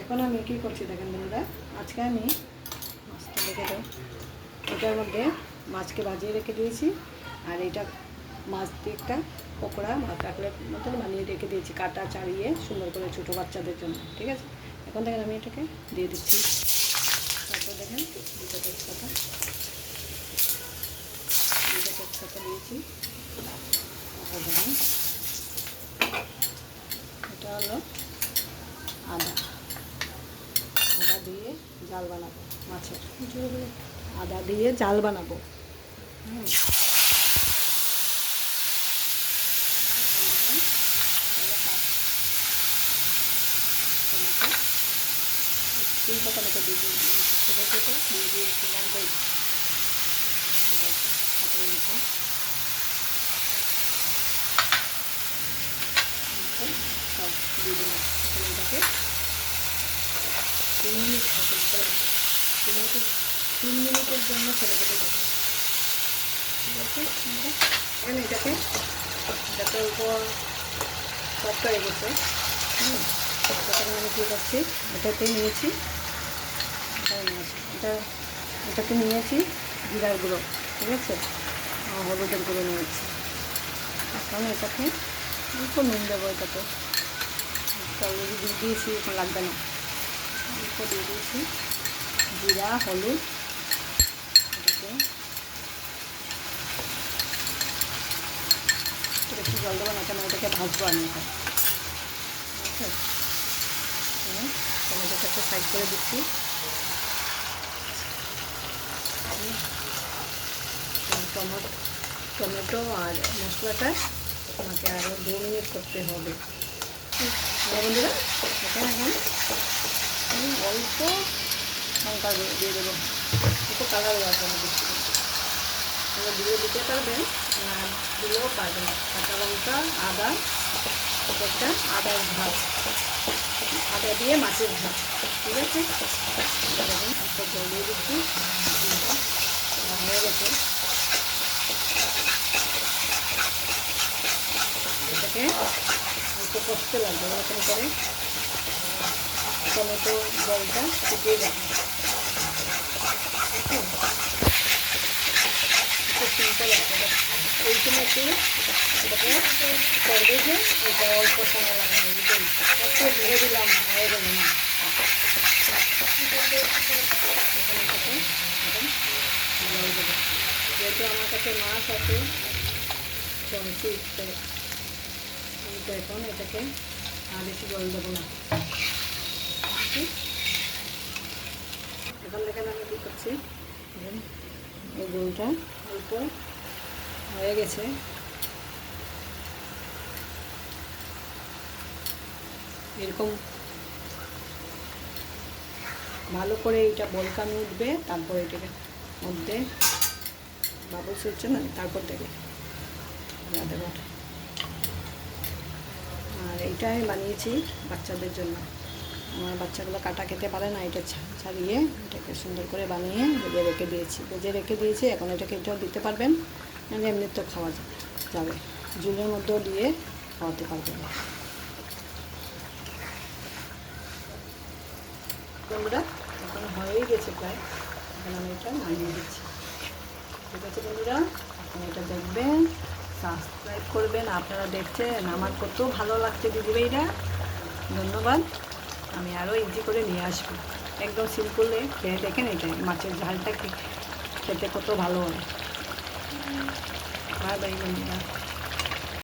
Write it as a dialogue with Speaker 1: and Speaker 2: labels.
Speaker 1: এখন আমি কী করছি দেখেন বন্ধুরা, আজকে আমি মাছটা দেখে দাও, এটার মধ্যে মাছকে ভাজিয়ে রেখে দিয়েছি, আর এটা মাছ দিয়ে একটা পকোড়া বা কাটলেট মতন বানিয়ে রেখে দিয়েছি, কাটা চাড়িয়ে সুন্দর করে ছোটো বাচ্চাদের জন্য। ঠিক আছে, এখন দেখেন আমি এটাকে দিয়ে দিচ্ছি। তারপর দেখেন দুটো তেজপাতা দিয়েছি। দেখেন এটা হলো আদা দিয়ে জাল বানাবো মাছের, আদা দিয়ে জাল বানাবো। তিনটা টমেটো দিয়ে দিয়েছি, ছোটো ছোটো দিয়ে দিয়েছি লঙ্কা, কাঁচা লঙ্কা, সব দিয়ে দিলাম। এখন এটাকে 3 মিনিট ঢাকা দিতে লাগবে, 3 মিনিটের জন্য ছেড়ে দেবে এটাকে। ঠিক আছে, এখন এটাকে যাতে উপর সফট হয়ে গেছে, তখন আমি কী করছি, এটাতে নিয়েছি এটাতে নিয়েছি জিরার গুঁড়ো, ঠিক আছে, হলুদের গুঁড়ো নিয়েছি। এখন এটাকে অল্প নুন দেবো, এটাতে অলরেডি দিয়ে দিয়েছি, এখন লাগবে না, অল্প দিয়ে দিয়েছি জিরা হলুদ। এটাকে একটু জল দেবো না, কেন এটাকে ভাজবো আমি এখন। ঠিক আছে, টমেটোটাকে সাইড করে দিচ্ছি। টমেটো আর মশলাটা আমাকে আরও 2 মিনিট করতে হবে বন্ধুরা। এখন আমি অল্প লঙ্কা দিয়ে দেবো, একটু কালার দেওয়ার জন্য দিচ্ছি। আপনারা দিলে দিতে পারবেন, না দিলেও পারবেন। কাঁচা লঙ্কা, আদা, একটা আদার ভাত, আদা দিয়ে মাছের ভাত। ঠিক আছে, দেখুন একটা জল দিয়ে দিচ্ছি, হয়ে গেছে। এটাকে একটু কষতে লাগবে, এরকম করে টমেটো জলটা শুকিয়ে যাবে। খুব সিম্পল একটা, এই সময়তে এটাকে করবে যে এটা অল্প সময় লাগাবে, একটু ধরে দিলাম হয়ে গেল না। জল দেবো, যেহেতু আমার কাছে মাছ আছে চলছি, এখন এটাকে আর বেশি জল দেবো না। এখন দেখেন আমি কী করছি, এই জলটা অল্প হয়ে গেছে। এরকম ভালো করে এটা বলকানি উঠবে, তারপর এটাকে মধ্যে বাবলস হচ্ছে না, তারপর দেবে দেবো। আর এইটাই বানিয়েছি বাচ্চাদের জন্য। আমার বাচ্চাগুলো কাটা খেতে পারে না, এটা ছাড়িয়ে এটাকে সুন্দর করে বানিয়ে ভেজে রেখে দিয়েছি। এখন এটাকে এটাও দিতে পারবেন, মানে এমনি তো খাওয়া যাবে, ঝুলের মধ্যেও দিয়ে খাওয়াতে পারবেন। বন্ধুরা এখন হয়েই গেছে প্রায়, এখন আমি এটা নামিয়ে দিচ্ছি। ঠিক আছে বন্ধুরা, এখন এটা দেখবেন, সাবস্ক্রাইব করবেন। আপনারা দেখছেন, আমার কত ভালো লাগছে দিদিভাইরা, ধন্যবাদ। আমি আরও ইজি করে নিয়ে আসবো, একদম সিম্পলে খেয়ে দেখেন। এটা মাছের ঝালটা খেতে কত ভালো হয়। বাই বাই বন্ধুরা।